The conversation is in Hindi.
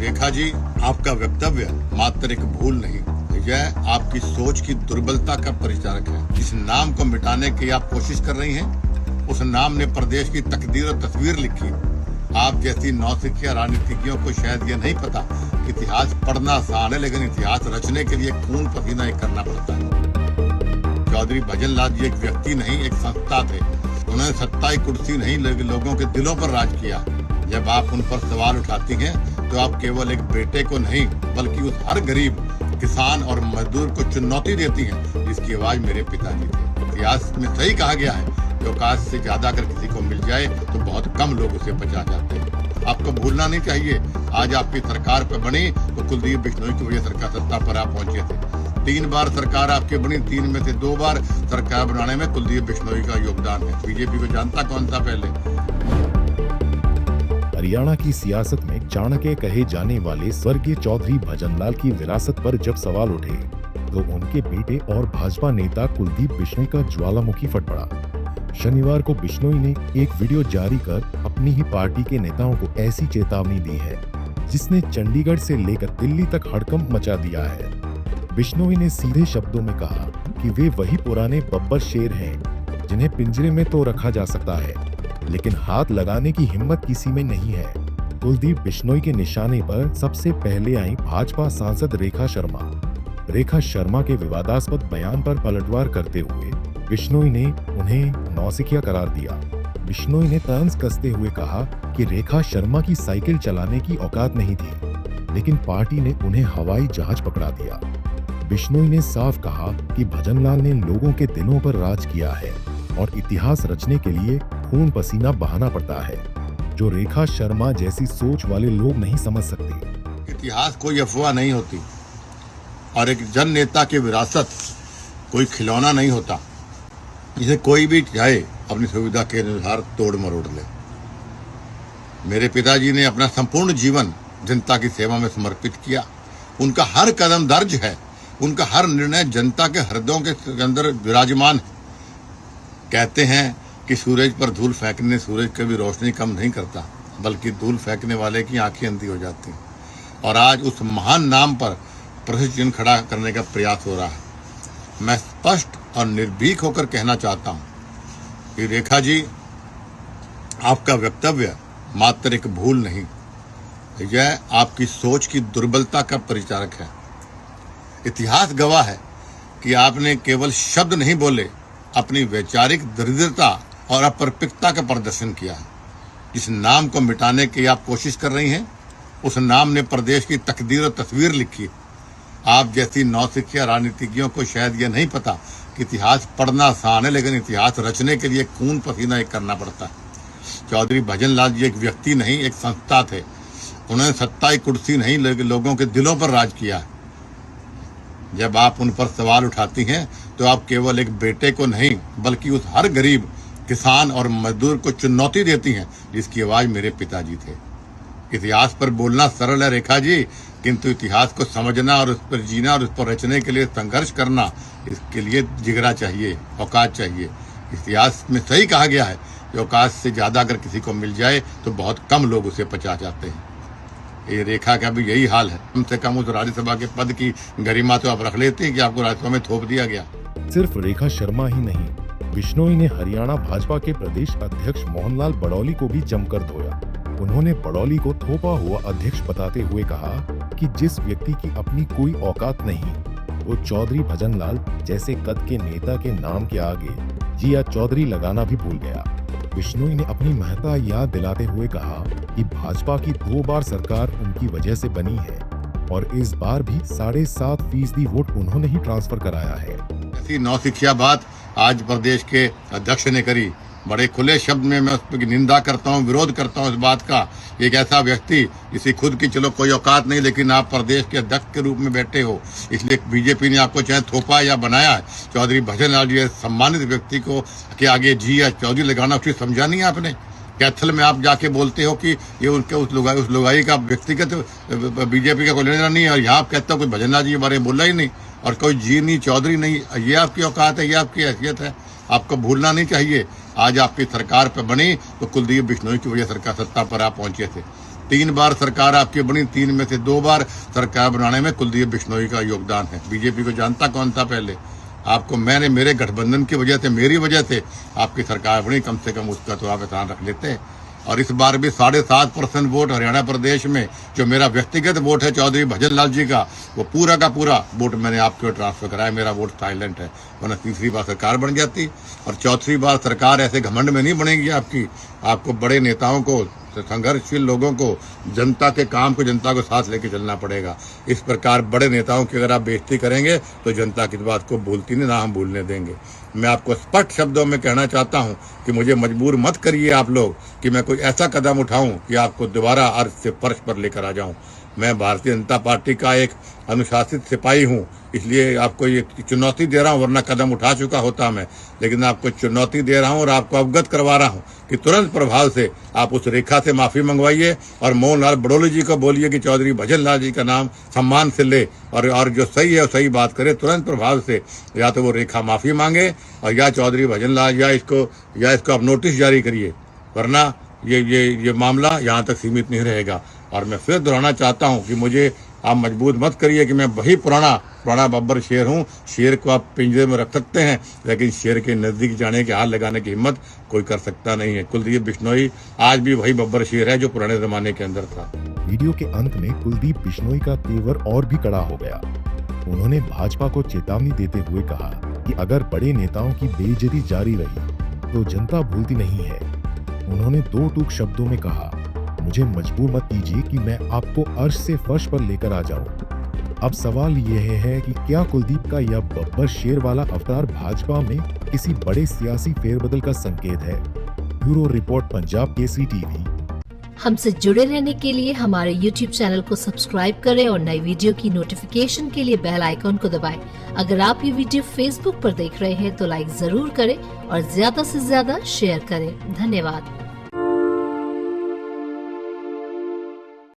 रेखा जी, आपका वक्तव्य मात्र एक भूल नहीं, यह आपकी सोच की दुर्बलता का परिचारक है। जिस नाम को मिटाने की आप कोशिश कर रही हैं, उस नाम ने प्रदेश की तकदीर और तस्वीर लिखी। आप जैसी नौसिखिया राजनीतिज्ञों को शायद ये नहीं पता कि इतिहास पढ़ना आसान है, लेकिन इतिहास रचने के लिए खून पसीना एक करना पड़ता है। चौधरी भजन लाल जी एक व्यक्ति नहीं, एक संस्था थे। उन्होंने सत्ता की कुर्सी नहीं, लोगों के दिलों पर राज किया। जब आप उन पर सवाल उठाती हैं तो आप केवल एक बेटे को नहीं बल्कि उस हर गरीब किसान और मजदूर को चुनौती देती हैं जिसकी आवाज मेरे पिताजी थे। इतिहास में सही कहा गया है कि औकात से ज्यादा अगर किसी को मिल जाए तो बहुत कम लोग उसे बचा जाते हैं। आपको भूलना नहीं चाहिए, आज आपकी सरकार पर बनी तो कुलदीप बिश्नोई की वजह सरकार सत्ता पर आप पहुंचे थे। 3 बार सरकार आपकी बनी, 3 में से 2 बार सरकार बनाने में कुलदीप बिश्नोई का योगदान है। बीजेपी को जानता कौन था पहले? हरियाणा की सियासत में चाणक्य कहे जाने वाले स्वर्गीय चौधरी भजनलाल की विरासत पर जब सवाल उठे तो उनके बेटे और भाजपा नेता कुलदीप बिश्नोई का ज्वालामुखी फट पड़ा। शनिवार को बिश्नोई ने एक वीडियो जारी कर अपनी ही पार्टी के नेताओं को ऐसी चेतावनी दी है जिसने चंडीगढ़ से लेकर दिल्ली तक हड़कंप मचा दिया है। बिश्नोई ने सीधे शब्दों में कहा कि वे वही पुराने बब्बर शेर हैं जिन्हें पिंजरे में तो रखा जा सकता है, लेकिन हाथ लगाने की हिम्मत किसी में नहीं है। कुलदीप बिश्नोई के निशाने पर सबसे पहले आई भाजपा सांसद रेखा शर्मा। रेखा शर्मा के विवादास्पद बयान पर पलटवार करते हुए बिश्नोई ने उन्हें नौसिखिया करार दिया। बिश्नोई ने तंज कसते हुए कहा कि रेखा शर्मा की साइकिल चलाने की औकात नहीं थी, लेकिन पार्टी ने उन्हें हवाई जहाज पकड़ा दिया। बिश्नोई ने साफ कहा कि भजनलाल ने लोगों के दिलों पर राज किया है और इतिहास रचने के लिए खून पसीना बहाना पड़ता है, जो रेखा शर्मा जैसी सोच वाले लोग नहीं समझ सकते। इतिहास कोई अफवाह नहीं होती और एक जन नेता की विरासत कोई खिलौना नहीं होता जिसे कोई भी चाहे अपनी सुविधा के अनुसार तोड़ मरोड़ ले। मेरे पिताजी ने अपना संपूर्ण जीवन जनता की सेवा में समर्पित किया। उनका हर कदम दर्ज है, उनका हर निर्णय जनता के हृदयों के अंदर विराजमान है। कहते हैं कि सूरज पर धूल फेंकने सूरज कभी रोशनी कम नहीं करता, बल्कि धूल फेंकने वाले की आंखें अंधी हो जाती हैं। और आज उस महान नाम पर प्रश्न चिन्ह खड़ा करने का प्रयास हो रहा है। मैं स्पष्ट और निर्भीक होकर कहना चाहता हूं कि रेखा जी, आपका वक्तव्य मात्र एक भूल नहीं, यह आपकी सोच की दुर्बलता का परिचारक है। इतिहास गवाह है कि आपने केवल शब्द नहीं बोले, अपनी वैचारिक दरिद्रता और अपरपिकता का प्रदर्शन किया है। जिस नाम को मिटाने की आप कोशिश कर रही हैं, उस नाम ने प्रदेश की तकदीर और तस्वीर लिखी। आप जैसी नौसिखिया राजनीतिज्ञों को शायद ये नहीं पता कि इतिहास पढ़ना आसान है, लेकिन इतिहास रचने के लिए खून पसीना एक करना पड़ता है। चौधरी भजन लाल जी एक व्यक्ति नहीं, एक संस्था थे। उन्होंने सत्ता की कुर्सी नहीं, लोगों के दिलों पर राज किया है। जब आप उन पर सवाल उठाती हैं तो आप केवल एक बेटे को नहीं बल्कि उस हर गरीब किसान और मजदूर को चुनौती देती हैं जिसकी आवाज मेरे पिताजी थे। इतिहास पर बोलना सरल है रेखा जी, किंतु इतिहास को समझना और उस पर जीना और उस पर रचने के लिए संघर्ष करना, इसके लिए जिगरा चाहिए, औकात चाहिए। इतिहास में सही कहा गया है कि औकात से ज्यादा अगर किसी को मिल जाए तो बहुत कम लोग उसे बचा जाते हैं। ये रेखा का भी यही हाल है। कम से कम उस राज्यसभा के पद की गरिमा तो आप रख लेते हैं कि आपको राज्यसभा में थोप दिया गया। सिर्फ रेखा शर्मा ही नहीं, बिश्नोई ने हरियाणा भाजपा के प्रदेश अध्यक्ष मोहनलाल बड़ौली को भी जमकर धोया। उन्होंने बड़ौली को थोपा हुआ अध्यक्ष बताते हुए कहा कि जिस व्यक्ति की अपनी कोई औकात नहीं, वो चौधरी भजनलाल जैसे कद के नेता के नाम के आगे जिया चौधरी लगाना भी भूल गया। बिश्नोई ने अपनी महत्ता याद दिलाते हुए कहा कि भाजपा की 2 बार सरकार उनकी वजह से बनी है और इस बार भी 7.5% वोट उन्होंने ही ट्रांसफर कराया है। ऐसी नौसिखिया बात आज प्रदेश के अध्यक्ष ने करी। बड़े खुले शब्द में मैं उसकी निंदा करता हूं, विरोध करता हूं इस बात का। एक ऐसा व्यक्ति जिसे खुद की चलो कोई औकात नहीं, लेकिन आप प्रदेश के अध्यक्ष के रूप में बैठे हो, इसलिए बीजेपी ने आपको चाहे थोपा या बनाया है। चौधरी भजनलाल जी सम्मानित व्यक्ति को के आगे जी या चौधरी लगाना उसे समझा नहीं आपने। कैथल में आप जाके बोलते हो कि ये उनके उस लुगाई का व्यक्तिगत बीजेपी का कोई लेना नहीं है, और यहाँ आप कहते हो कोई भजनलाल जी के बारे में बोला ही नहीं और कोई जी नहीं, चौधरी नहीं। ये आपकी औकात है, ये आपकी हैसियत है। आपको भूलना नहीं चाहिए, आज आपकी सरकार पर बनी तो कुलदीप बिश्नोई की वजह सरकार सत्ता पर आप पहुंचे थे। 3 बार सरकार आपकी बनी, 3 में से 2 बार सरकार बनाने में कुलदीप बिश्नोई का योगदान है। बीजेपी को जानता कौन था पहले? आपको मेरे गठबंधन की वजह से, मेरी वजह से आपकी सरकार बनी, कम से कम उसका तो आप ध्यान रख लेते। और इस बार भी 7.5% वोट हरियाणा प्रदेश में जो मेरा व्यक्तिगत वोट है चौधरी भजन लाल जी का, वो पूरा का पूरा वोट मैंने आपके ओर ट्रांसफर कराया। मेरा वोट साइलेंट है, वरना तीसरी बार सरकार बन जाती। और चौथी बार सरकार ऐसे घमंड में नहीं बनेगी आपकी। आपको बड़े नेताओं को, संघर्षशील लोगों को, जनता के काम को, जनता को साथ लेके चलना पड़ेगा। इस प्रकार बड़े नेताओं की अगर आप बेइज्जती करेंगे तो जनता की बात को भूलती नहीं, ना हम भूलने देंगे। मैं आपको स्पष्ट शब्दों में कहना चाहता हूं कि मुझे मजबूर मत करिए आप लोग कि मैं कोई ऐसा कदम उठाऊं कि आपको दोबारा अर्थ से फर्श पर लेकर आ जाऊं। मैं भारतीय जनता पार्टी का एक अनुशासित सिपाही हूं, इसलिए आपको ये चुनौती दे रहा हूं, वरना कदम उठा चुका होता मैं। लेकिन आपको चुनौती दे रहा हूं और आपको अवगत करवा रहा हूं कि तुरंत प्रभाव से आप उस रेखा से माफी मंगवाइए और मोहन लाल बड़ोली जी को बोलिए कि चौधरी भजन लाल जी का नाम सम्मान से ले और जो सही है वो सही बात करे। तुरंत प्रभाव से या तो वो रेखा माफी मांगे और या चौधरी भजन लाल या इसको आप नोटिस जारी करिए, वरना ये मामला यहाँ तक सीमित नहीं रहेगा। और मैं फिर दोहराना चाहता हूँ कि मुझे आप मजबूर मत करिए कि मैं वही पुराना बब्बर शेर हूँ। शेर को आप पिंजरे में रख सकते हैं, लेकिन शेर के नजदीक जाने के, हाथ लगाने की हिम्मत कोई कर सकता नहीं है। कुलदीप बिश्नोई आज भी वही बब्बर शेर है जो पुराने जमाने के अंदर था। वीडियो के अंत में कुलदीप बिश्नोई का तेवर और भी कड़ा हो गया। उन्होंने भाजपा को चेतावनी देते हुए कहा कि अगर बड़े नेताओं की बेइज्जती जारी रही तो जनता भूलती नहीं है। उन्होंने 2 टूक शब्दों में कहा, मुझे मजबूर मत कीजिए कि मैं आपको अर्श से फर्श पर लेकर आ जाऊं। अब सवाल यह है कि क्या कुलदीप का यह बब्बर शेर वाला अवतार भाजपा में किसी बड़े सियासी फेरबदल का संकेत है? Bureau report, Punjab Kesari TV. हमसे जुड़े रहने के लिए हमारे YouTube चैनल को सब्सक्राइब करें और नई वीडियो की नोटिफिकेशन के लिए बेल आइकॉन को दबाएं। अगर आप ये वीडियो Facebook पर देख रहे हैं तो लाइक जरूर करें और ज्यादा से ज्यादा शेयर करें। धन्यवाद।